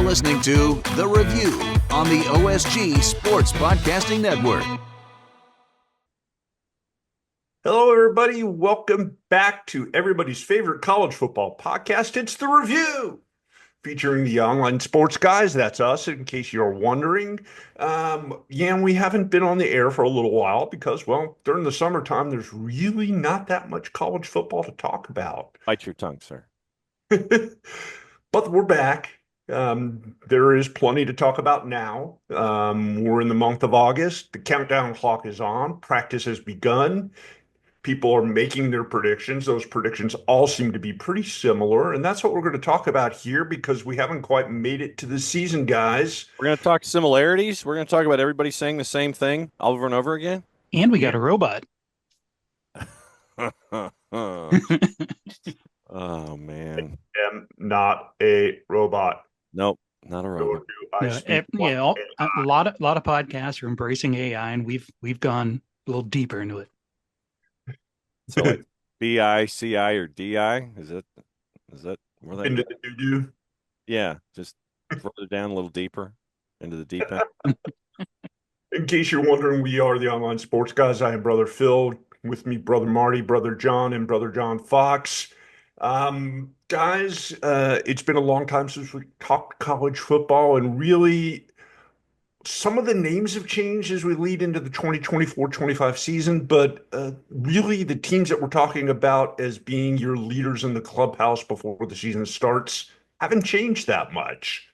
listening to The Review on the OSG Sports Podcasting Network. Hello, everybody. Welcome back to everybody's favorite college football podcast. It's The Review, featuring the online sports guys. That's us, in case you're wondering. And we haven't been on the air for a little while because, well, during the summertime, there's really not that much college football to talk about. Bite your tongue, sir. But we're back. There is plenty to talk about now. We're in the month of August. The countdown clock is on. Practice has begun. People are making their predictions. Those predictions all seem to be pretty similar. And that's what we're going to talk about here because we haven't quite made it to the season, guys. We're going to talk similarities. We're going to talk about everybody saying the same thing over and over again. And we got a robot. Oh, man. I am not a robot. Nope, not a robot. A lot of podcasts are embracing AI, and we've gone a little deeper into it. So like BICI or DI? Is that where they into the doo-doo? Yeah, just further down a little deeper into the deep end. In case you're wondering, we are the online sports guys. I am Brother Phil. With me, Brother Marty, Brother John, and Brother John Fox. Guys, it's been a long time since we talked college football, and really some of the names have changed as we lead into the 2024-25 season, but really the teams that we're talking about as being your leaders in the clubhouse before the season starts haven't changed that much.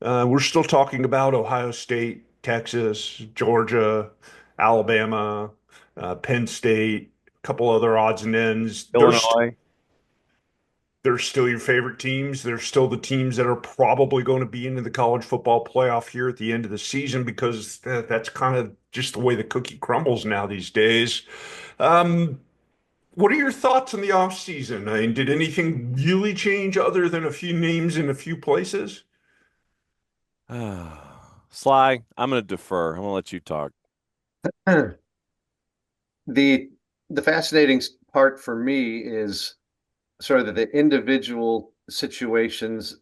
We're still talking about Ohio State, Texas, Georgia, Alabama, Penn State, a couple other odds and ends. Illinois. They're still your favorite teams. They're still the teams that are probably going to be into the college football playoff here at the end of the season because that's kind of just the way the cookie crumbles now these days. What are your thoughts on the offseason? I mean, did anything really change other than a few names in a few places? Sly, I'm going to defer. I'm going to let you talk. The fascinating part for me is sort of the individual situations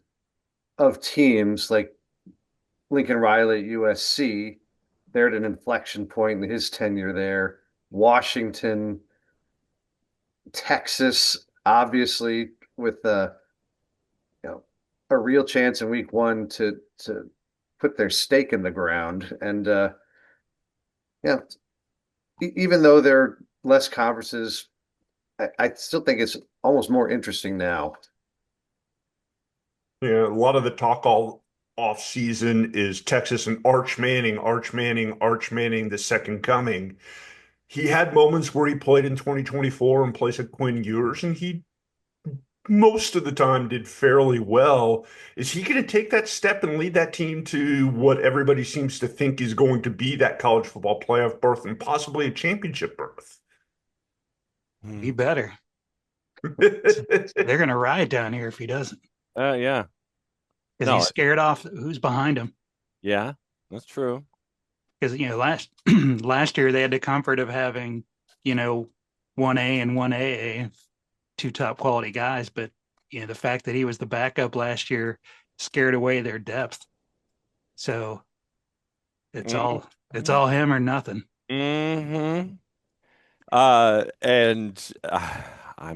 of teams like Lincoln Riley at USC. They're at an inflection point in his tenure there. Washington, Texas, obviously with a real chance in week one to put their stake in the ground. And even though there are less conferences, I still think it's almost more interesting now. Yeah, a lot of the talk all off season is Texas and Arch Manning, the second coming. He had moments where he played in 2024 in place of Quinn Ewers, and he most of the time did fairly well. Is he going to take that step and lead that team to what everybody seems to think is going to be that college football playoff berth and possibly a championship berth? He better. They're going to ride down here if he doesn't. Yeah. Because he's scared off who's behind him. Yeah, that's true. Because, last year they had the comfort of having, 1A and 1AA, two top quality guys. But, the fact that he was the backup last year scared away their depth. So it's all him or nothing. Mm-hmm. I'm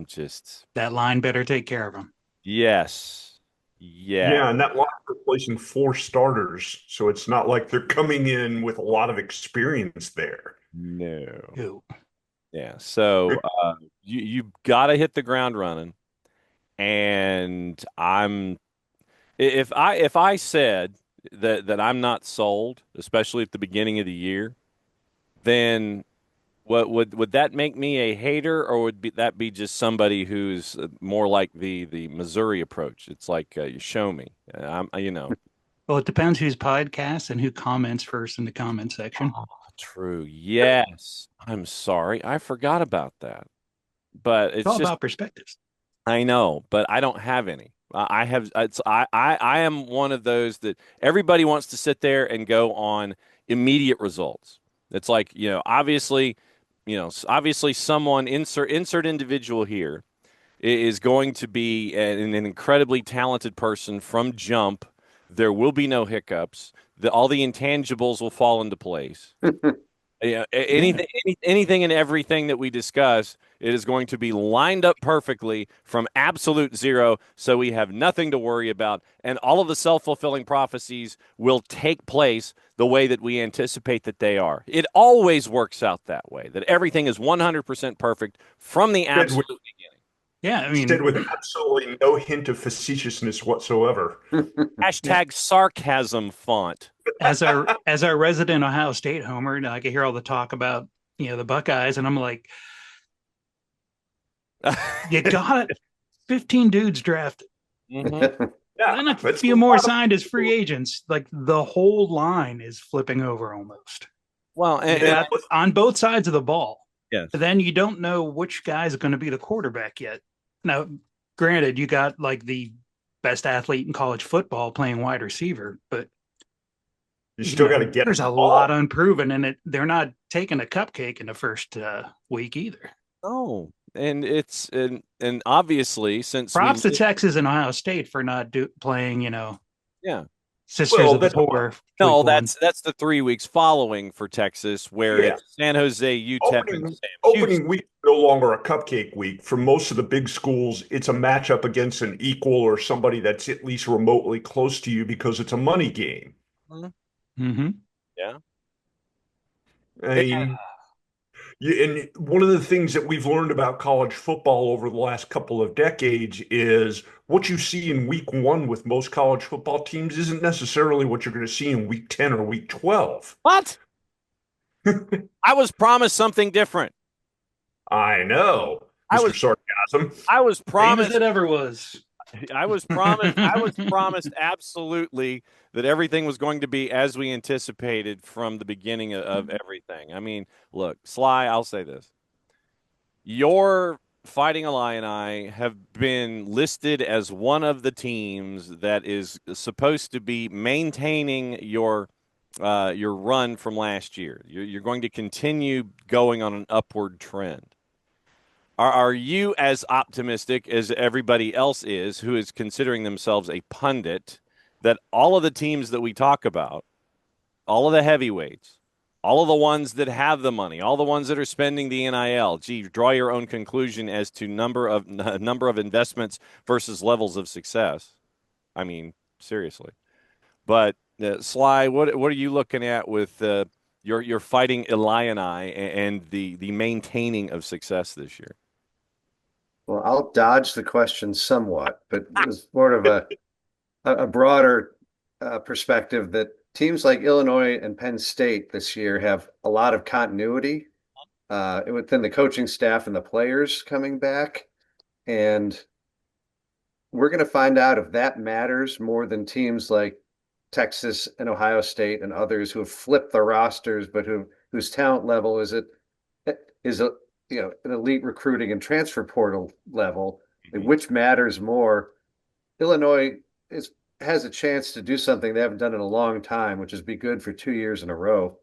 just... That line better take care of him. Yes. Yeah, and that line replacing 4 starters, so it's not like they're coming in with a lot of experience there. No. Yeah, so you've got to hit the ground running, and if I said that I'm not sold, especially at the beginning of the year, then what would that make me a hater, or that be just somebody who's more like the Missouri approach? It's like you show me, Well, it depends whose podcast and who comments first in the comment section. Oh, true. Yes, I'm sorry, I forgot about that. But it's all just about perspectives. I know, but I don't have any. I am one of those that everybody wants to sit there and go on immediate results. It's like, obviously someone insert individual here is going to be an incredibly talented person from jump There will be no hiccups. All the intangibles will fall into place. Anything and everything that we discuss, it is going to be lined up perfectly from absolute zero, so we have nothing to worry about, and all of the self-fulfilling prophecies will take place the way that we anticipate that they are. It always works out that way, that everything is 100% perfect from the absolute beginning. Yeah, I mean, Said with absolutely no hint of facetiousness whatsoever. Hashtag sarcasm font. as our resident Ohio State homer, I can hear all the talk about the Buckeyes, and I'm like, you got it. 15 dudes drafted. Mm-hmm. Then a few more signed as free agents. Like the whole line is flipping over almost. Well, and on both sides of the ball. Yes. But then you don't know which guy is going to be the quarterback yet. Now, granted, you got like the best athlete in college football playing wide receiver, but you still got to get. There's a lot unproven, and they're not taking a cupcake in the first week either. Oh, and it's and obviously since props to Texas and Ohio State for not playing, Sisters of the Poor. No, that's the 3 weeks following for Texas, where it's San Jose, UTEP, opening week no longer a cupcake week. For most of the big schools, it's a matchup against an equal or somebody that's at least remotely close to you because it's a money game. Mm-hmm. Yeah. I mean, and one of the things that we've learned about college football over the last couple of decades is what you see in week 1 with most college football teams isn't necessarily what you're going to see in week 10 or week 12. What? I was promised something different. I know, Mr. Sarcasm. I was promised it ever was. I was promised absolutely that everything was going to be as we anticipated from the beginning of everything. I mean, look, Sly, I'll say this. Your Fighting Illini have been listed as one of the teams that is supposed to be maintaining your run from last year. You're going to continue going on an upward trend. Are you as optimistic as everybody else is who is considering themselves a pundit that all of the teams that we talk about, all of the heavyweights, all of the ones that have the money, all the ones that are spending the NIL, draw your own conclusion as to number of investments versus levels of success? I mean, seriously. But Sly, what are you looking at with your Fighting Illini and the maintaining of success this year? Well, I'll dodge the question somewhat, but it was more of a broader perspective that teams like Illinois and Penn State this year have a lot of continuity within the coaching staff and the players coming back. And we're going to find out if that matters more than teams like Texas and Ohio State and others who have flipped the rosters, but whose talent level is an elite recruiting and transfer portal level, which matters more. Illinois has a chance to do something they haven't done in a long time, which is be good for 2 years in a row,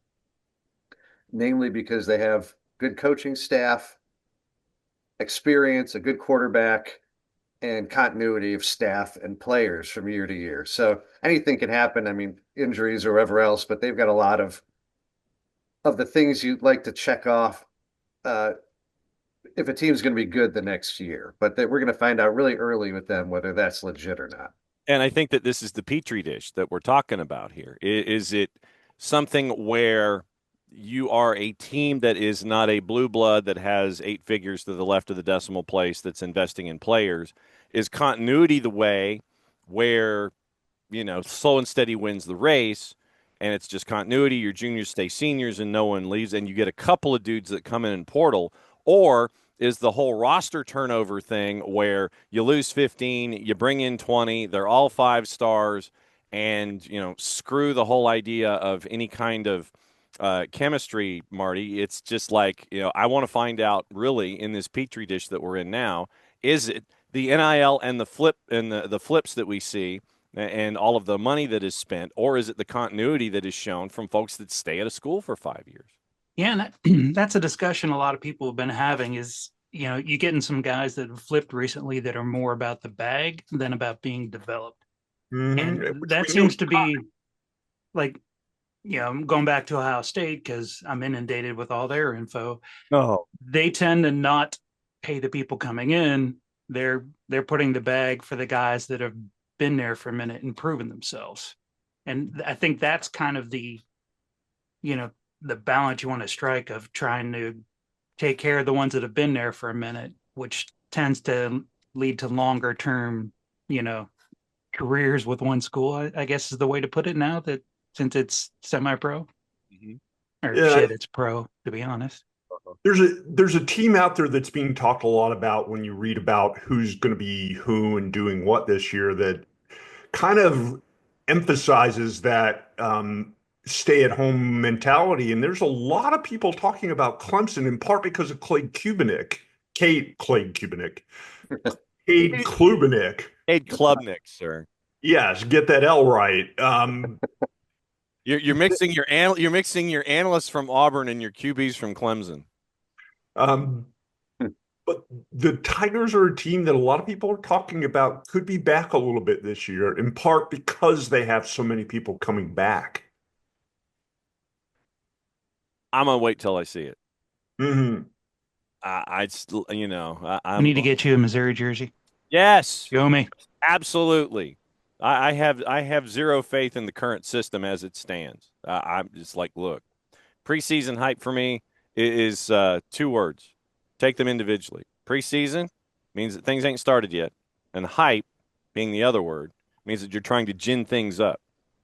namely because they have good coaching staff, experience, a good quarterback, and continuity of staff and players from year to year. So anything can happen. I mean, injuries or whatever else, but they've got a lot of the things you'd like to check off if a team's going to be good the next year. But we're going to find out really early with them whether that's legit or not. And I think that this is the petri dish that we're talking about here. Is it something where you are a team that is not a blue blood that has 8 figures to the left of the decimal place that's investing in players? Is continuity the way where, slow and steady wins the race, and it's just continuity, your juniors stay seniors and no one leaves, and you get a couple of dudes that come in portal? Or is the whole roster turnover thing where you lose 15, you bring in 20, they're all 5 stars, and, screw the whole idea of any kind of chemistry, Marty? It's just like, I want to find out really in this petri dish that we're in now, is it the NIL and the flips that we see and all of the money that is spent, or is it the continuity that is shown from folks that stay at a school for 5 years? Yeah, and that's a discussion a lot of people have been having is, you getting some guys that have flipped recently that are more about the bag than about being developed. And Which that we knew. seems to be like, I'm going back to Ohio State because I'm inundated with all their info. No. They tend to not pay the people coming in. They're putting the bag for the guys that have been there for a minute and proven themselves. And I think that's kind of the balance you want to strike of trying to take care of the ones that have been there for a minute, which tends to lead to longer term, careers with one school, I guess is the way to put it now that since it's semi-pro or Yeah, shit, it's pro, to be honest. there's a team out there that's being talked a lot about when you read about who's going to be who and doing what this year that kind of emphasizes that stay-at-home mentality. And there's a lot of people talking about Clemson in part because of Cade Klubnik. Cade Klubnik. Cade Klubnik, sir. Yes, get that L right. You're mixing your analysts from Auburn and your QBs from Clemson. But the Tigers are a team that a lot of people are talking about could be back a little bit this year, in part because they have so many people coming back. I'm gonna wait till I see it. Mm-hmm. I need to get you a Missouri jersey. Yes, Show me. absolutely. I have zero faith in the current system as it stands. I'm just like, look, preseason hype for me is 2 words. Take them individually. Preseason means that things ain't started yet, and hype, being the other word, means that you're trying to gin things up.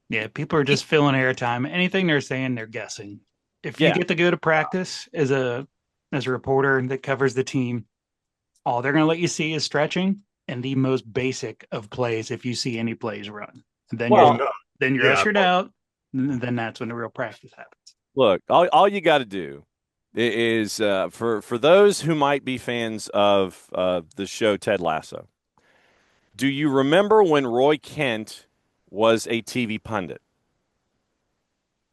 Yeah, people are just filling airtime. Anything they're saying, they're guessing. If you get to go to practice as a reporter that covers the team, all they're going to let you see is stretching and the most basic of plays. If you see any plays run, and then you're ushered out. And then that's when the real practice happens. Look, all you got to do is for those who might be fans of the show Ted Lasso. Do you remember when Roy Kent was a TV pundit?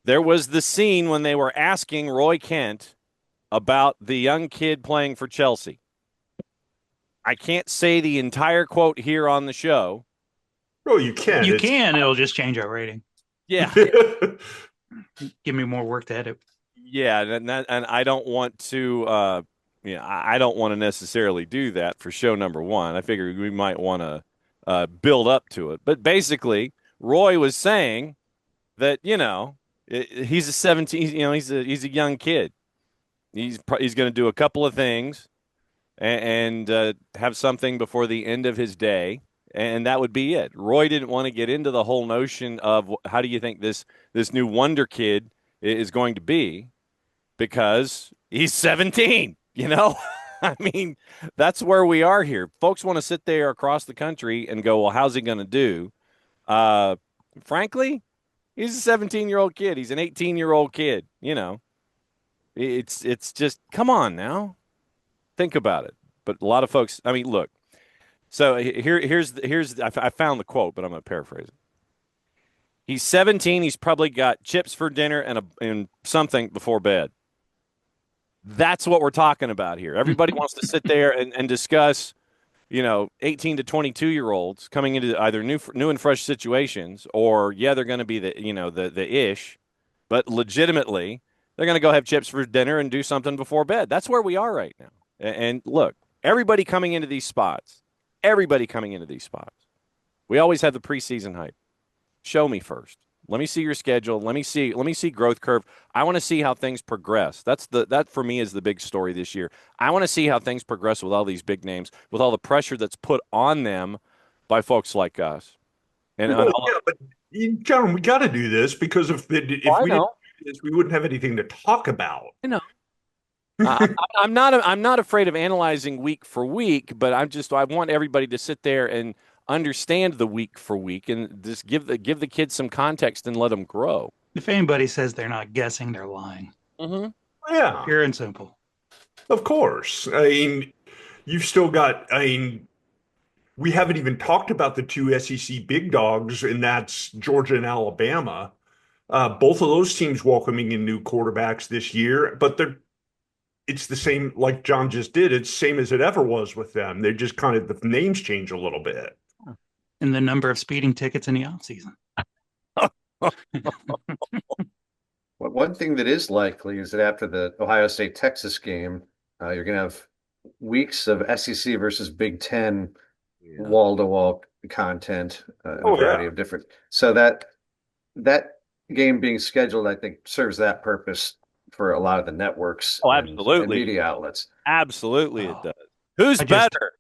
There was the scene when they were asking Roy Kent about the young kid playing for Chelsea. I can't say the entire quote here on the show. Oh, you can. You can. It'll just change our rating. Yeah. Give me more work to edit. Yeah, and I don't want to I don't want to necessarily do that for show number 1. I figured we might want to build up to it. But basically, Roy was saying that, he's a 17, he's a young kid. He's going to do a couple of things and have something before the end of his day, and that would be it. Roy didn't want to get into the whole notion of how do you think this new wonder kid is going to be, because he's 17, I mean, that's where we are here. Folks want to sit there across the country and go, well, how's he going to do? Frankly, he's a 17-year-old kid. He's an 18-year-old kid, It's just, come on now. Think about it. But a lot of folks, I mean, look. So here's I found the quote, but I'm going to paraphrase it. He's 17. He's probably got chips for dinner and something before bed. That's what we're talking about here. Everybody wants to sit there and discuss, 18 to 22-year-olds coming into either new and fresh situations, or they're going to be the ish, but legitimately they're going to go have chips for dinner and do something before bed. That's where we are right now. And look, everybody coming into these spots, we always have the preseason hype. Show me first. Let me see your schedule. Let me see growth curve. I want to see how things progress. That for me is the big story this year. I want to see how things progress with all these big names, with all the pressure that's put on them by folks like us. And but John, we got to do this because if we didn't do this, we wouldn't have anything to talk about. I know. I'm not afraid of analyzing week for week, but I want everybody to sit there and understand the week for week and just give the kids some context and let them grow. If anybody says they're not guessing, they're lying. Mm-hmm. Yeah, pure and simple. Of course. I mean, you've still got. I mean, we haven't even talked about the 2 SEC big dogs, and that's Georgia and Alabama. Both of those teams welcoming in new quarterbacks this year, but it's the same, like John just did. It's the same as it ever was with them. They just kind of, the names change a little bit. and the number of speeding tickets in the offseason. Well, one thing that is likely is that after the Ohio State-Texas game, you're going to have weeks of SEC versus Big Ten wall-to-wall content in a variety of different. So that game being scheduled, I think, serves that purpose for a lot of the networks and media outlets. Absolutely, it does. Who's better?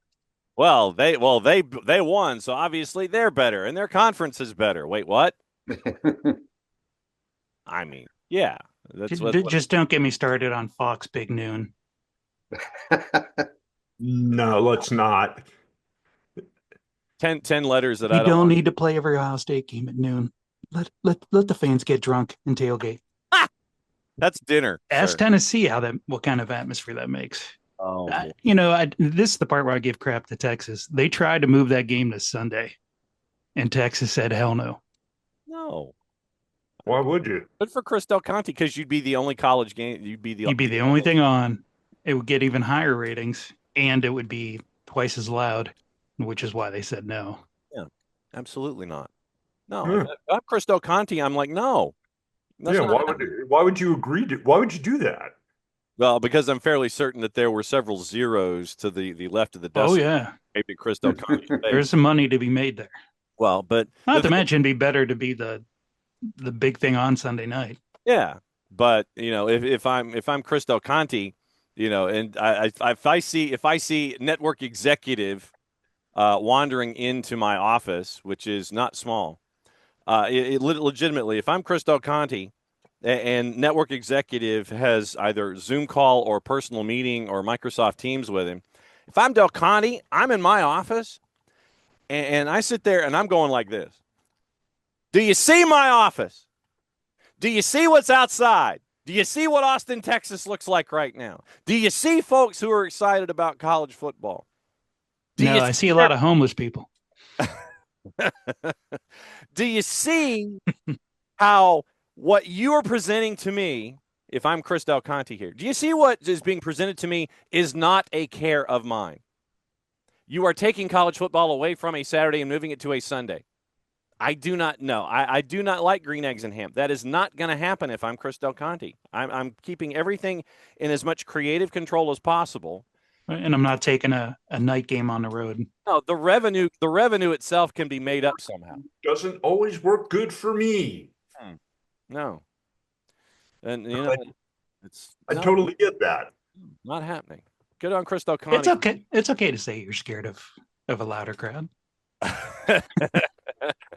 Well, they won, so obviously they're better, and their conference is better. Wait, what? I mean, yeah. Just don't get me started on Fox Big Noon. No, let's not. 10 letters that you I don't need to play every Ohio State game at noon. Let the fans get drunk and tailgate. That's dinner. Ask Tennessee what kind of atmosphere that makes. Oh, this is the part where I give crap to Texas. They tried to move that game to Sunday, and Texas said, "Hell no." No. Why would you? Good for Chris Del Conte, because you'd be the only college game. You'd be the only thing on. It would get even higher ratings, and it would be twice as loud, which is why they said no. Yeah, absolutely not. No, if I'm Chris Del Conte, I'm like, no. Why would you agree to? Why would you do that? Well, because I'm fairly certain that there were several zeros to the left of the decimal. Oh yeah, maybe Chris Del Conte. There's some money to be made there. Well, but not to mention, be better to be the big thing on Sunday night. Yeah, but if I'm Chris Del Conte, and if I see network executive wandering into my office, which is not small, legitimately, if I'm Chris Del Conte and network executive has either Zoom call or personal meeting or Microsoft Teams with him, if I'm Del Conte, I'm in my office and I sit there and I'm going like this. Do you see my office? Do you see what's outside? Do you see what Austin, Texas looks like right now? Do you see folks who are excited about college football? I see a lot of homeless people. Do you see how what you are presenting to me, if I'm Chris Del Conte here, do you see what is being presented to me is not a care of mine? You are taking college football away from a Saturday and moving it to a Sunday. I do not know. I do not like green eggs and ham. That is not going to happen if I'm Chris Del Conte. I'm keeping everything in as much creative control as possible. And I'm not taking a night game on the road. No, the revenue itself can be made up somehow. Doesn't always work good for me. No. And I totally get that. Not happening. Good on Chris Del Conte. It's okay. It's okay to say you're scared of a louder crowd.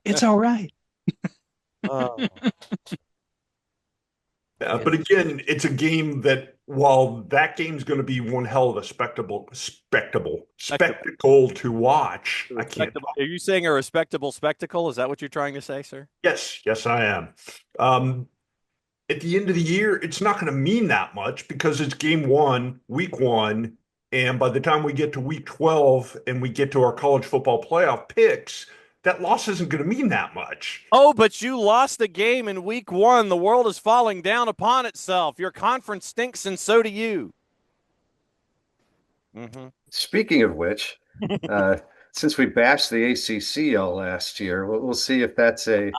It's all right. But again, it's a game that, while that game's going to be one hell of a spectacle to watch, I can't. Are you saying a respectable spectacle? Is that what you're trying to say, sir? Yes, I am. At the end of the year, it's not going to mean that much because it's game one, week one, and by the time we get to week 12 and we get to our college football playoff picks, that loss isn't going to mean that much. Oh, but you lost the game in week one. The world is falling down upon itself. Your conference stinks, and so do you. Mm-hmm. Speaking of which, since we bashed the ACC all last year, we'll see if that's a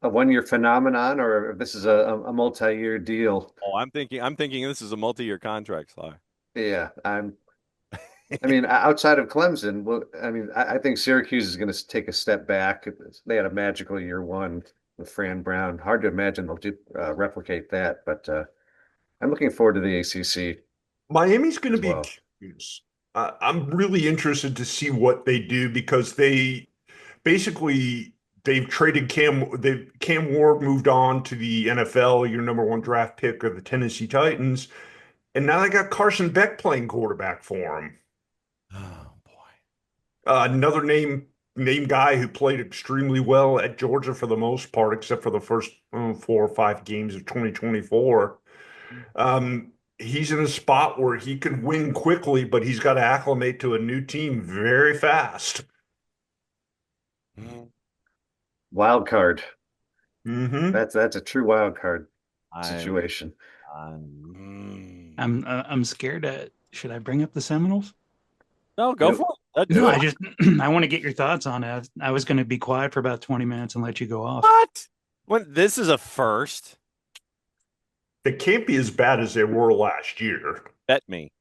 one-year phenomenon or if this is a multi-year deal. Oh, I'm thinking this is a multi-year contract, Sly. Yeah, I mean, outside of Clemson, I think Syracuse is going to take a step back. They had a magical year one with Fran Brown. Hard to imagine they'll replicate that, but I'm looking forward to the ACC. Miami's going to be curious. I'm really interested to see what they do because they've traded Cam Ward moved on to the NFL, your number one draft pick of the Tennessee Titans, and now they got Carson Beck playing quarterback for him. Oh boy! Another name guy who played extremely well at Georgia for the most part, except for the first 4 or 5 games of 2024. He's in a spot where he could win quickly, but he's got to acclimate to a new team very fast. Wild card. Mm-hmm. That's a true wild card situation. I'm scared. Should I bring up the Seminoles? No, go for it. No, I just I want to get your thoughts on it. I was going to be quiet for about 20 minutes and let you go off. What? When this is a first? They can't be as bad as they were last year. Bet me.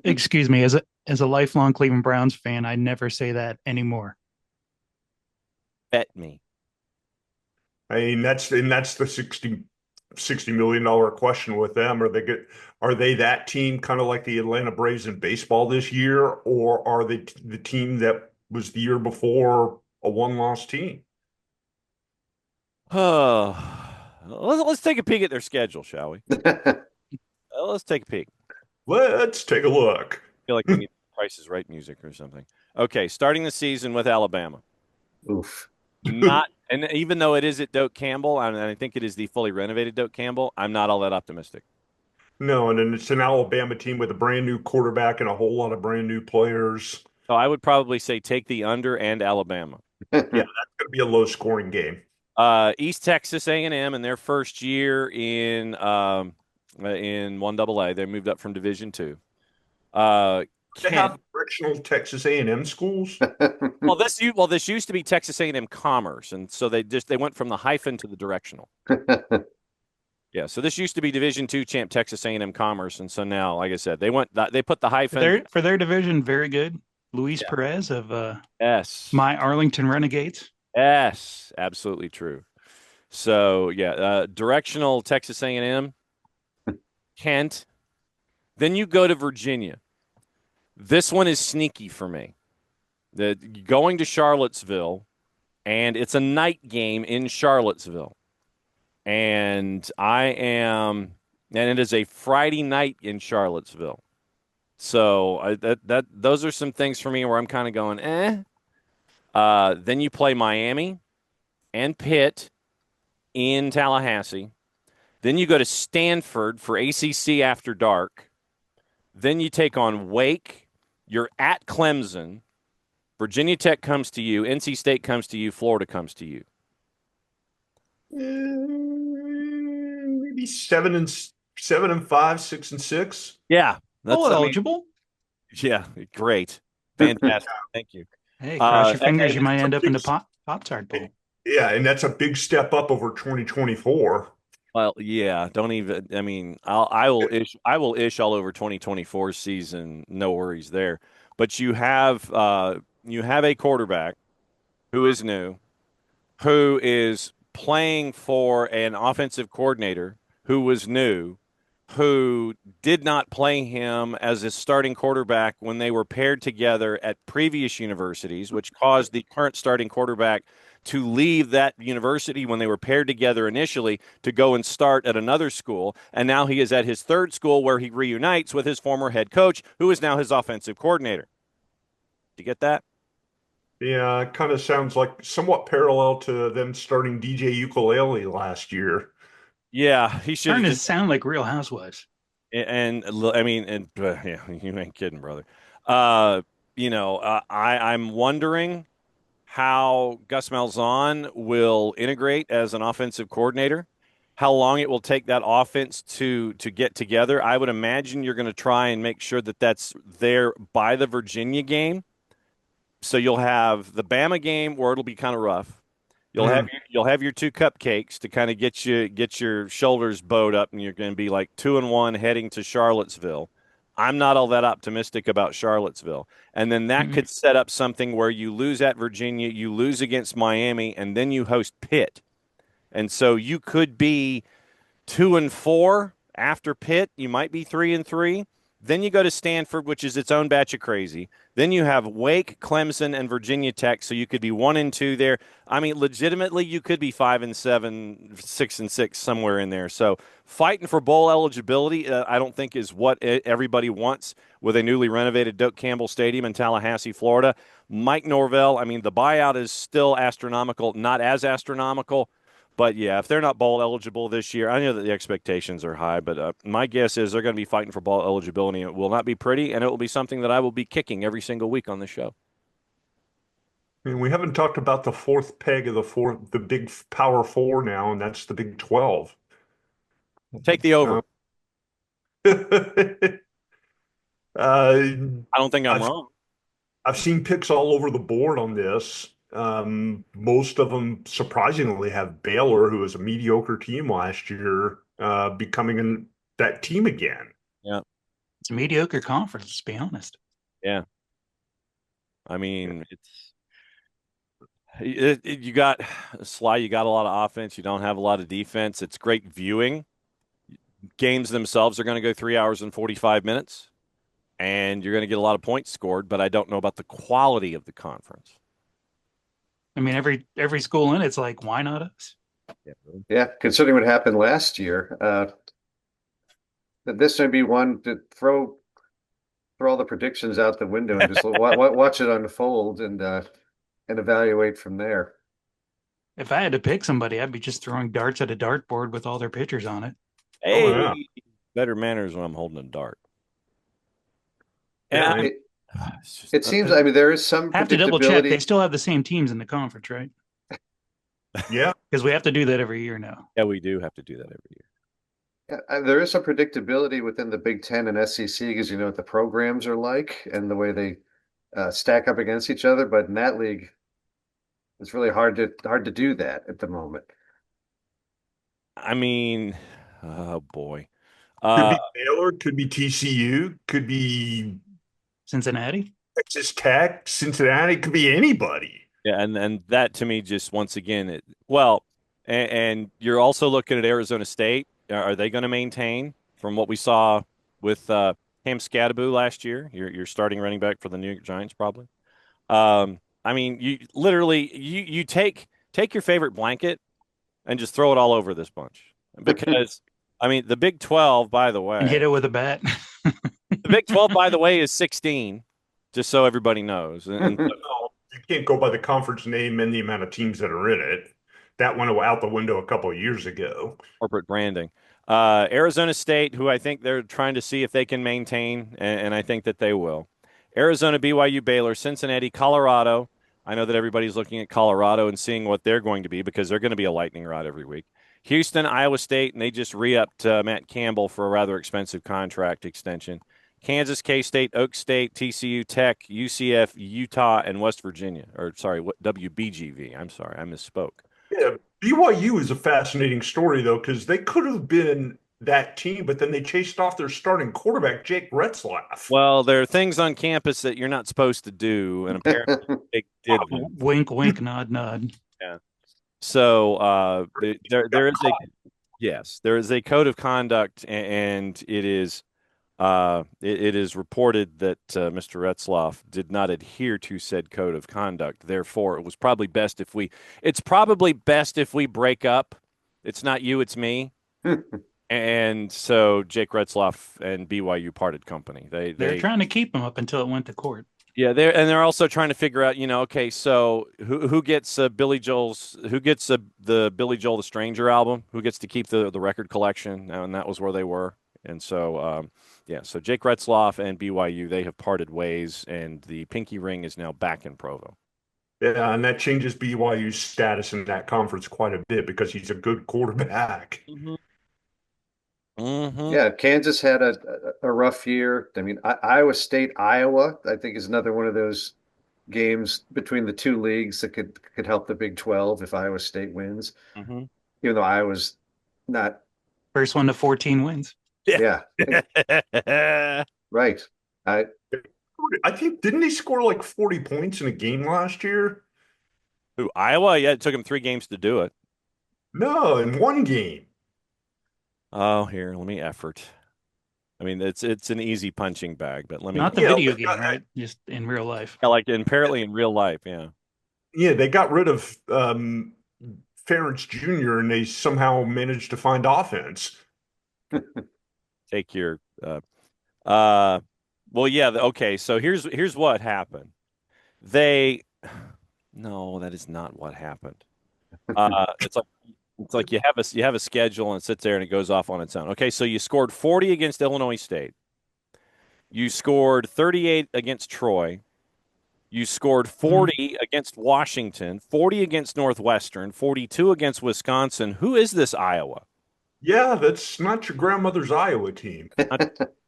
Excuse me, as a lifelong Cleveland Browns fan, I never say that anymore. Bet me. I mean, that's the $60 million question with them. Are they that team kind of like the Atlanta Braves in baseball this year, or are they the team that was the year before a one-loss team? Oh, let's take a peek at their schedule, shall we? Let's take a peek. Let's take a look. I feel like we need Price is Right music or something. Okay, starting the season with Alabama. Oof. Not, and even though it is at Doak Campbell, and I think it is the fully renovated Doak Campbell, I'm not all that optimistic. No, and then it's an Alabama team with a brand new quarterback and a whole lot of brand new players. So I would probably say take the under and Alabama. Yeah, that's going to be a low-scoring game. East Texas A&M in their first year in 1AA, they moved up from Division II. They have directional Texas A&M schools. This used to be Texas A&M Commerce, and so they went from the hyphen to the directional. Yeah, so this used to be Division II champ Texas A&M Commerce, and so now, like I said, they put the hyphen For their division. Very good, Luis Perez of yes, my Arlington Renegades. yes, absolutely true. So directional Texas A&M, Kent. Then you go to Virginia. This one is sneaky for me. Going to Charlottesville, and it's a night game in Charlottesville. And and it is a Friday night in Charlottesville. So those are some things for me where I'm kind of going, eh. Then you play Miami and Pitt in Tallahassee. Then you go to Stanford for ACC After Dark. Then you take on Wake. You're at Clemson. Virginia Tech comes to you. NC State comes to you. Florida comes to you. Maybe 7-5, 6-6. Yeah, that's eligible. Yeah, great, fantastic. Thank you. Hey, cross your fingers. You might end up in the Pop-Tart Bowl. Yeah, and that's a big step up over 2024. Well, yeah, don't even. I mean, I will ish all over 2024 season. No worries there. But you have a quarterback who is new, who is playing for an offensive coordinator who was new, who did not play him as a starting quarterback when they were paired together at previous universities, which caused the current starting quarterback to leave that university when they were paired together initially to go and start at another school. And now he is at his third school where he reunites with his former head coach, who is now his offensive coordinator. Do you get that? Yeah, it kind of sounds like somewhat parallel to them starting DJ Ukulele last year. Yeah, he should. Starting to sound like Real Housewives. And I mean, yeah, you ain't kidding, brother. I'm wondering how Gus Malzahn will integrate as an offensive coordinator, how long it will take that offense to get together. I would imagine you're going to try and make sure that that's there by the Virginia game. So you'll have the Bama game where it'll be kind of rough. You'll have your two cupcakes to kind of get your shoulders bowed up, and you're going to be like 2-1 heading to Charlottesville. I'm not all that optimistic about Charlottesville. And then that could set up something where you lose at Virginia, you lose against Miami, and then you host Pitt. And so you could be 2-4 after Pitt. You might be 3-3. Then you go to Stanford, which is its own batch of crazy. Then you have Wake, Clemson, and Virginia Tech. So you could be 1-2 there. I mean, legitimately, you could be 5-7, 6-6, somewhere in there. So fighting for bowl eligibility, I don't think is what everybody wants with a newly renovated Doak Campbell Stadium in Tallahassee, Florida. Mike Norvell, I mean, the buyout is still astronomical, not as astronomical. But, yeah, if they're not bowl eligible this year, I know that the expectations are high, but my guess is they're going to be fighting for bowl eligibility. It will not be pretty, and it will be something that I will be kicking every single week on this show. I mean, we haven't talked about the fourth peg of the big Power Four now, and that's the Big 12. Take the over. I don't think I'm wrong. I've seen picks all over the board on this. Most of them surprisingly have Baylor, who was a mediocre team last year, becoming that team again. Yeah. It's a mediocre conference, to be honest. Yeah. I mean, you got Sly, you got a lot of offense. You don't have a lot of defense. It's great viewing. Games themselves are going to go 3 hours and 45 minutes, and you're going to get a lot of points scored, but I don't know about the quality of the conference. I mean, every school in it's like, why not us? Yeah, considering what happened last year, this may be one to throw all the predictions out the window and just watch it unfold and evaluate from there. If I had to pick somebody, I'd be just throwing darts at a dartboard with all their pictures on it. Hey, yeah. better manners when I'm holding a dart. Yeah, And It seems, I mean, there is some Have to double check. They predictability. still have the same teams in the conference, right? yeah. Because we have to do that every year now. yeah, we do have to do that every year. Yeah, there is some predictability within the Big Ten and SEC because you know what the programs are like and the way they stack up against each other. But in that league, it's really hard to do that at the moment. I mean, oh boy. Could be Baylor, could be TCU, could be Cincinnati. Texas Tech, Cincinnati, could be anybody. Yeah, and that to me just once again, and you're also looking at Arizona State. Are they going to maintain from what we saw with Cam Scadaboo last year? You're starting running back for the New York Giants, probably. I mean, you literally you take your favorite blanket and just throw it all over this bunch because I mean the Big 12, by the way, And hit it with a bat. the Big 12, by the way, is 16. Just so everybody knows, and No, you can't go by the conference name and the amount of teams that are in it. That went out the window a couple of years ago. corporate branding. Arizona State, who I think they're trying to see if they can maintain, and I think that they will. Arizona, BYU, Baylor, Cincinnati, Colorado. I know that everybody's looking at Colorado and seeing what they're going to be because they're going to be a lightning rod every week. Houston, Iowa State, and they just re-upped Matt Campbell for a rather expensive contract extension. Kansas, K-State, Oak State, TCU, Tech, UCF, Utah, and West Virginia. Or, sorry, WBGV. I'm sorry, I misspoke. Yeah, BYU is a fascinating story though, because they could have been that team, but then they chased off their starting quarterback, Jake Retzlaff. Well, there are things on campus that you're not supposed to do, and apparently they did them. Wink, wink, nod, nod. Yeah. So there is a code of conduct, and it is it is reported that Mr. Retzlaff did not adhere to said code of conduct. Therefore, it's probably best if we break up. It's not you, it's me. And so Jake Retzlaff and BYU parted company. They're trying to keep him up until it went to court. Yeah, they're also trying to figure out, okay, so who gets the Billy Joel the Stranger album? Who gets to keep the record collection? And that was where they were. And so so Jake Retzlaff and BYU, they have parted ways, and the pinky ring is now back in Provo. Yeah, and that changes BYU's status in that conference quite a bit because he's a good quarterback. Mm-hmm. Mm-hmm. Yeah, Kansas had a rough year. I mean, Iowa State, Iowa, I think is another one of those games between the two leagues that could help the Big 12 if Iowa State wins. Mm-hmm. Even though Iowa's not First one to 14 wins. Yeah. Right. I think didn't he score like 40 points in a game last year? Who, Iowa? Yeah, it took him 3 games to do it. No, in one game. Oh, here, let me effort. I mean, it's an easy punching bag, but let me Not the video game, right? Just in real life. Yeah, like apparently in real life, yeah. Yeah, they got rid of Ferentz Jr. and they somehow managed to find offense. Take your well, yeah, okay, so here's what happened. No, that is not what happened. It's like you have a schedule and it sits there and it goes off on its own. Okay, so you scored 40 against Illinois State. You scored 38 against Troy. You scored 40 against Washington, 40 against Northwestern, 42 against Wisconsin. Who is this Iowa? Yeah, that's not your grandmother's Iowa team.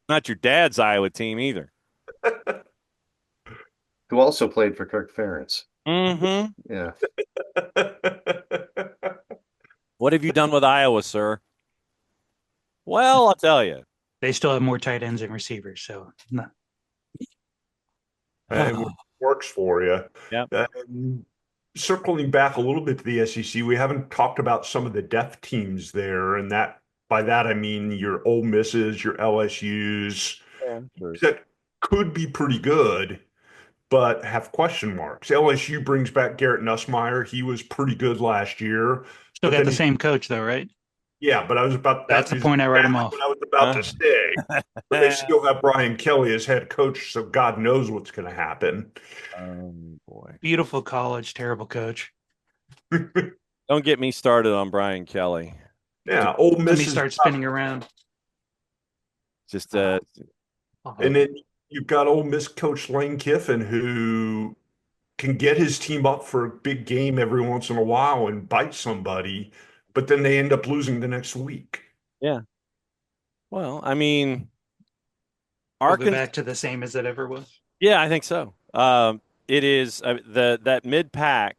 Not your dad's Iowa team either. who also played for Kirk Ferentz. Mm-hmm. Yeah. What have you done with Iowa, sir? Well, I'll tell you. They still have more tight ends and receivers, so no. It works for you. Yep. Circling back a little bit to the SEC, we haven't talked about some of the depth teams there, and by that I mean your Ole Misses, your LSUs, that could be pretty good, but have question marks. LSU brings back Garrett Nussmeier. He was pretty good last year. Still got the same coach though, right? Yeah, but That's the point I write him off. what I was about to say. But they still have Brian Kelly as head coach, so God knows what's going to happen. Oh, boy. Beautiful college, terrible coach. Don't get me started on Brian Kelly. Yeah, Ole Miss Let me start spinning around. Just and then you've got Ole Miss coach Lane Kiffin, who can get his team up for a big game every once in a while and bite somebody, but then they end up losing the next week. Yeah. Well, I mean, We'll go back to the same as it ever was. Yeah, I think so. It is that mid pack.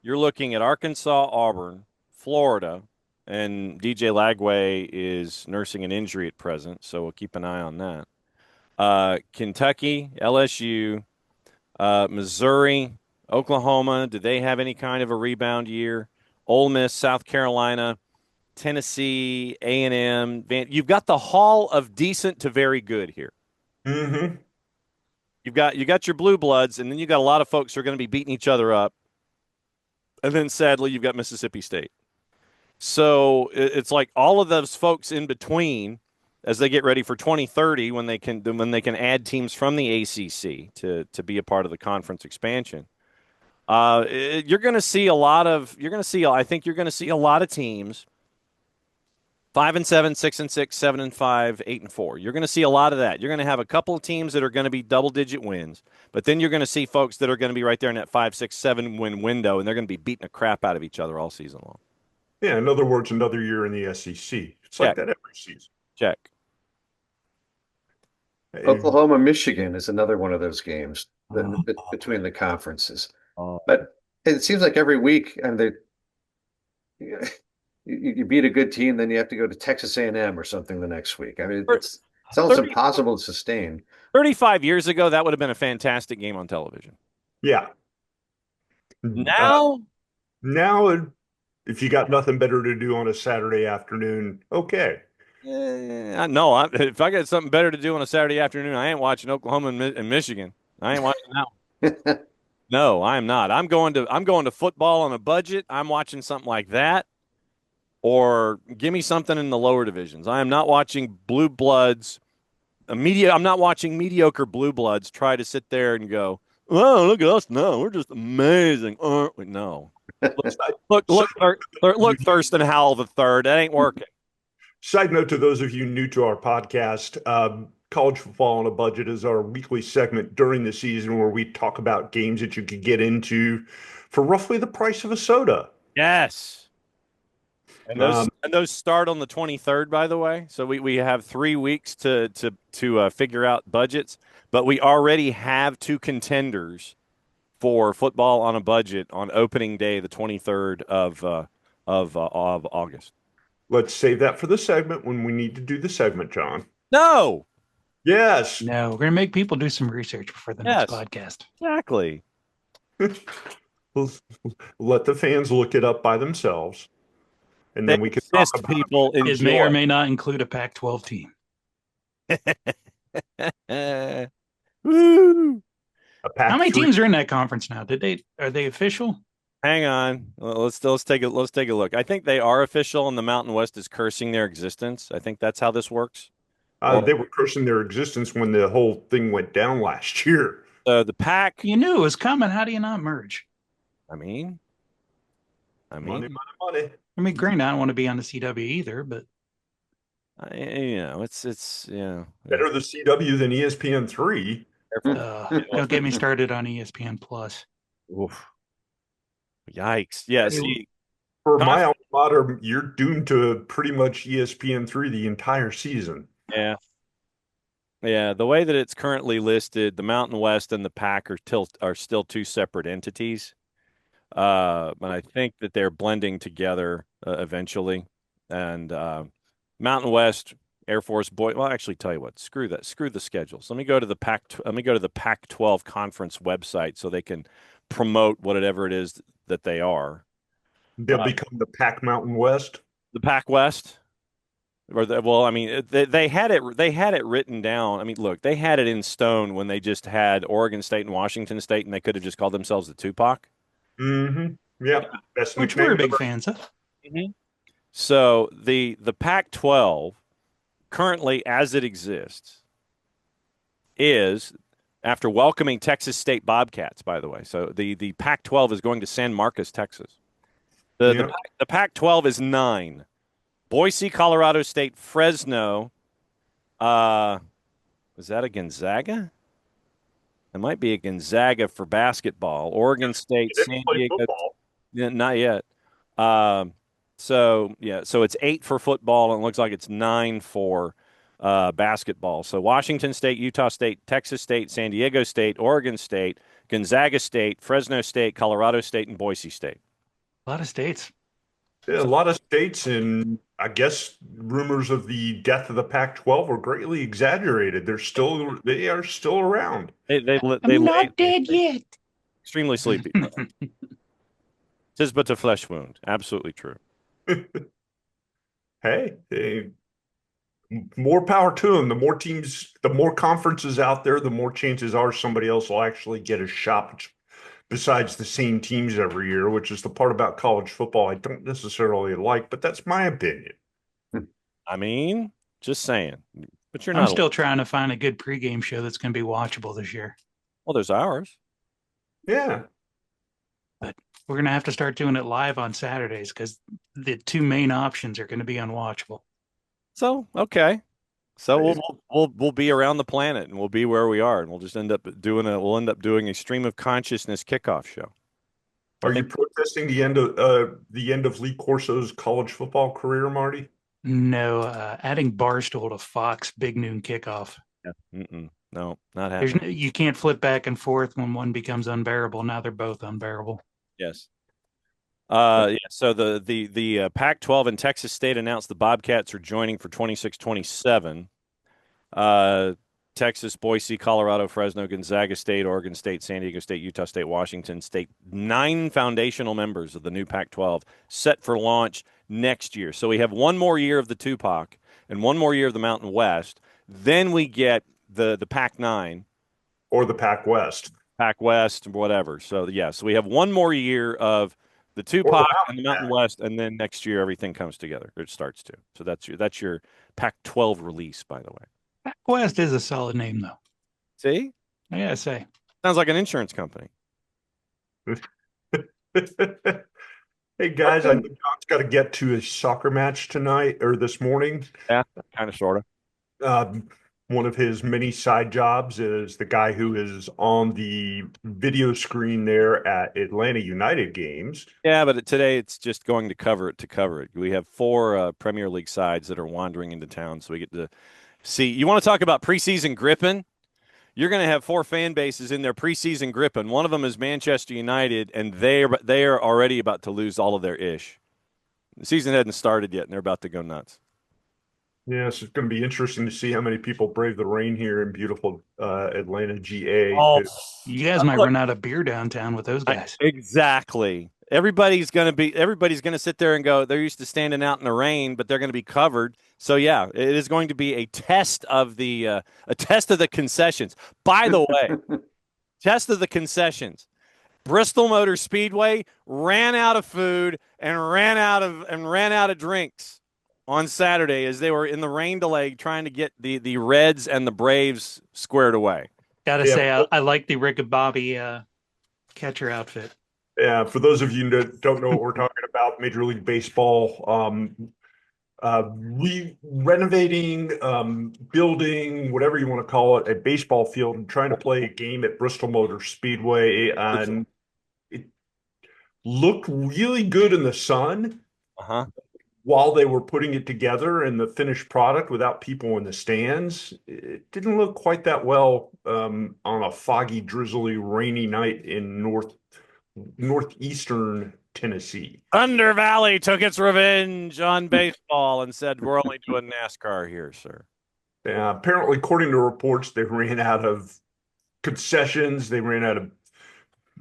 You're looking at Arkansas, Auburn, Florida, and DJ Lagway is nursing an injury at present, so we'll keep an eye on that. Kentucky, LSU, Missouri, Oklahoma. Do they have any kind of a rebound year? Ole Miss, South Carolina, Tennessee, A&M. You've got the hall of decent to very good here. Mm-hmm. You got your blue bloods, and then you got a lot of folks who are going to be beating each other up. And then sadly, you've got Mississippi State. So it's like all of those folks in between, as they get ready for 2030, when they can add teams from the ACC to be a part of the conference expansion. You're going to see a lot of teams 5-7, 6-6, 7-5, 8-4. You're going to see a lot of that. You're going to have a couple of teams that are going to be double-digit wins, but then you're going to see folks that are going to be right there in that 5, 6, 7 win window, and they're going to be beating the crap out of each other all season long. Yeah, in other words, another year in the SEC. It's like that every season. Check. Oklahoma, Michigan is another one of those games between the conferences. But it seems like every week, and you beat a good team, then you have to go to Texas A&M or something the next week. I mean, it's almost impossible to sustain. 35 years ago, that would have been a fantastic game on television. Yeah. Now, if you got nothing better to do on a Saturday afternoon, okay. No, if I got something better to do on a Saturday afternoon, I ain't watching Oklahoma and Michigan. I ain't watching that. No, I'm not. I'm going to football on a budget. I'm watching something like that. Or give me something in the lower divisions. I am not watching blue bloods. I'm not watching mediocre blue bloods try to sit there and go, "Oh, look at us! No, we're just amazing, aren't we?" No. Look, Thurston Howell the third. That ain't working. Side note to those of you new to our podcast, College Football on a Budget is our weekly segment during the season where we talk about games that you could get into for roughly the price of a soda. Yes. And those start on the 23rd, by the way. So we have 3 weeks to figure out budgets, but we already have 2 contenders for Football on a Budget on opening day, the 23rd of August. Let's save that for the segment when we need to do the segment, John. No. Yes. No, we're going to make people do some research before the next podcast. Exactly. Let the fans look it up by themselves. And then we can talk about people. It may or may not include a Pac-12 team. Woo! How many teams are in that conference now? Are they official? Hang on. Let's take a look. I think they are official, and the Mountain West is cursing their existence. I think that's how this works. They were cursing their existence when the whole thing went down last year. The Pac. You knew it was coming. How do you not merge? I mean, money. I mean, granted, I don't want to be on the CW either, but it's better the CW than ESPN3. Don't get me started on ESPN Plus. Oof. Yikes! Yeah, see, for my alma mater, you're doomed to pretty much ESPN3 the entire season. Yeah. Yeah, the way that it's currently listed, the Mountain West and the Pac are still two separate entities. And I think that they're blending together eventually. And Mountain West Air Force boy. Well, actually, tell you what, screw that. Screw the schedules. Let me go to the Pac. Let me go to the Pac-12 conference website so they can promote whatever it is that they are. They'll become the Pac Mountain West. The Pac West. Well, I mean, they had it. They had it written down. I mean, look, they had it in stone when they just had Oregon State and Washington State, and they could have just called themselves the Tupac. Mm-hmm. Yep. Best Which nickname we're big ever. fans of. Mm-hmm. So the Pac-12 currently, as it exists, is after welcoming Texas State Bobcats. By the way, so the Pac-12 is going to San Marcos, Texas. The Pac-12 is 9. Boise, Colorado State, Fresno. Is that a Gonzaga? It might be a Gonzaga for basketball. Oregon State, They didn't San play Diego. football. Yeah, not yet. So it's 8 for football, and it looks like it's 9 for basketball. So Washington State, Utah State, Texas State, San Diego State, Oregon State, Gonzaga State, Fresno State, Colorado State, and Boise State. A lot of states. Yeah, a lot of states, and I guess rumors of the death of the Pac-12 were greatly exaggerated. They are still around. I'm not dead yet. Extremely sleepy. Tis but a flesh wound. Absolutely true. Hey, more power to them. The more teams, the more conferences out there, the more chances are somebody else will actually get a shot besides the same teams every year, which is the part about college football I don't necessarily like, but that's my opinion. I mean, just saying. But you're I'm not. still trying to find a good pregame show that's going to be watchable this year. Well, there's ours. Yeah. But we're going to have to start doing it live on Saturdays because the two main options are going to be unwatchable. So, okay. So we'll be around the planet and we'll be where we are and we'll just end up doing a stream of consciousness kickoff show. Are you protesting the end of Lee Corso's college football career, Marty? No, adding Barstool to Fox Big Noon Kickoff. Yeah. No, not happening. You can't flip back and forth when one becomes unbearable. Now they're both unbearable. Yes. So the Pac-12 and Texas State announced the Bobcats are joining for 26-27. Texas, Boise, Colorado, Fresno, Gonzaga State, Oregon State, San Diego State, Utah State, Washington State. 9 foundational members of the new Pac-12 set for launch next year. So we have one more year of the Tupac and one more year of the Mountain West. Then we get the Pac-9. Or the Pac-West. Pac-West, whatever. So, so we have one more year of the Tupac and the Mountain West, and then next year everything comes together. It starts to. So that's your Pac-12 release, by the way. Pac-West is a solid name, though. See? I gotta say. Sounds like an insurance company. Hey, guys, I know John's got to get to a soccer match tonight or this morning. Yeah, kind of, sort of. One of his many side jobs is the guy who is on the video screen there at Atlanta United games. Yeah, but today it's just going to cover it. We have 4 Premier League sides that are wandering into town, so we get to see. You want to talk about preseason gripping? You're going to have 4 fan bases in their preseason gripping. One of them is Manchester United, and they are already about to lose all of their ish. The season hadn't started yet, and they're about to go nuts. Yes, it's going to be interesting to see how many people brave the rain here in beautiful Atlanta, GA. Oh, you guys might run out of beer downtown with those guys. Exactly. Everybody's going to sit there and go, they're used to standing out in the rain, but they're going to be covered. So yeah, it is going to be a test of the concessions. By the way, test of the concessions. Bristol Motor Speedway ran out of food and ran out of drinks on Saturday as they were in the rain delay trying to get the Reds and the Braves squared away. Gotta say, I like the Rick and Bobby catcher outfit. Yeah, for those of you that don't know what we're talking about, Major League Baseball, renovating, building, whatever you want to call it, a baseball field and trying to play a game at Bristol Motor Speedway. And it looked really good in the sun. Uh-huh. while they were putting it together and the finished product without people in the stands, it didn't look quite that well on a foggy, drizzly, rainy night in northeastern Tennessee. Thunder Valley took its revenge on baseball and said, "We're only doing NASCAR here, sir." Apparently, according to reports, they ran out of concessions. They ran out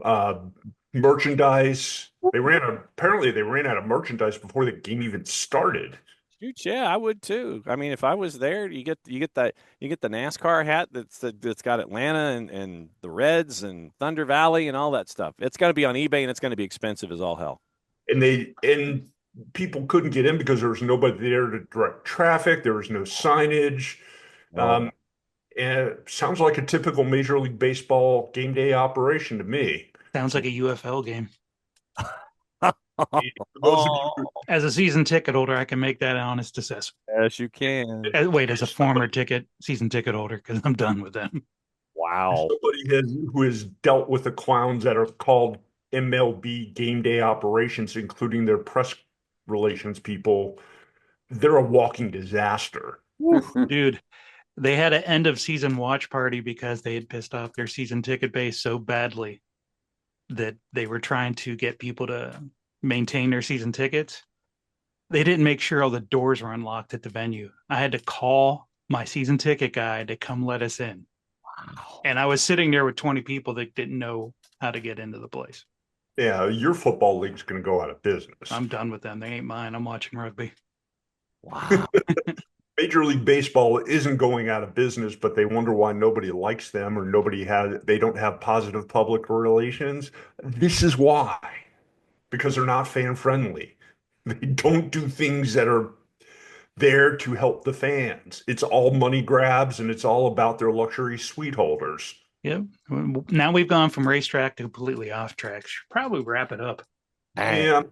of merchandise. Apparently they ran out of merchandise before the game even started. Shoot, yeah, I would too. I mean, if I was there, you get the NASCAR hat that's got Atlanta and the Reds and Thunder Valley and all that stuff. It's going to be on eBay and it's going to be expensive as all hell. And people couldn't get in because there was nobody there to direct traffic. There was no signage. And it sounds like a typical Major League Baseball game day operation to me. Sounds like a UFL game. Oh. As a season ticket holder, I can make that honest assessment. Yes, you can. Wait, as a former season ticket holder, because I'm done with them. Wow. Somebody who has dealt with the clowns that are called MLB game day operations, including their press relations people, they're a walking disaster. Dude, they had an end of season watch party because they had pissed off their season ticket base so badly that they were trying to get people to maintain their season tickets. They didn't make sure all the doors were unlocked at the venue. I had to call my season ticket guy to come let us in. Wow. And I was sitting there with 20 people that didn't know how to get into the place. Yeah, your football league's going to go out of business. I'm done with them. They ain't mine. I'm watching rugby. Wow. Major League Baseball isn't going out of business, but they wonder why nobody likes them or they don't have positive public relations. This is why. Because they're not fan friendly. They don't do things that are there to help the fans. It's all money grabs and it's all about their luxury suite holders. Yep. Now we've gone from racetrack to completely off track. Should probably wrap it up. Yeah,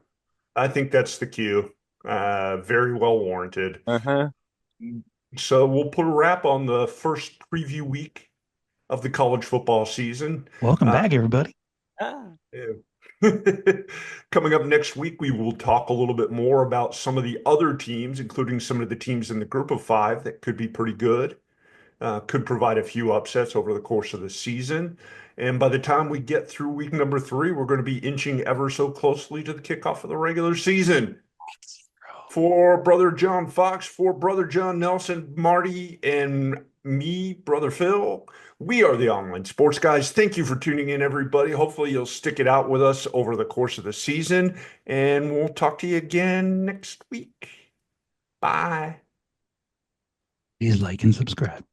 I think that's the cue. Very well warranted. Uh-huh. So we'll put a wrap on the first preview week of the college football season. Welcome back, everybody. Coming up next week, we will talk a little bit more about some of the other teams, including some of the teams in the group of five that could be pretty good, could provide a few upsets over the course of the season. And by the time we get through week number 3, we're going to be inching ever so closely to the kickoff of the regular season. For Brother John Fox, for Brother John Nelson, Marty, and me, Brother Phil, we are the Online Sports Guys. Thank you for tuning in, everybody. Hopefully you'll stick it out with us over the course of the season, and we'll talk to you again next week. Bye. Please like and subscribe.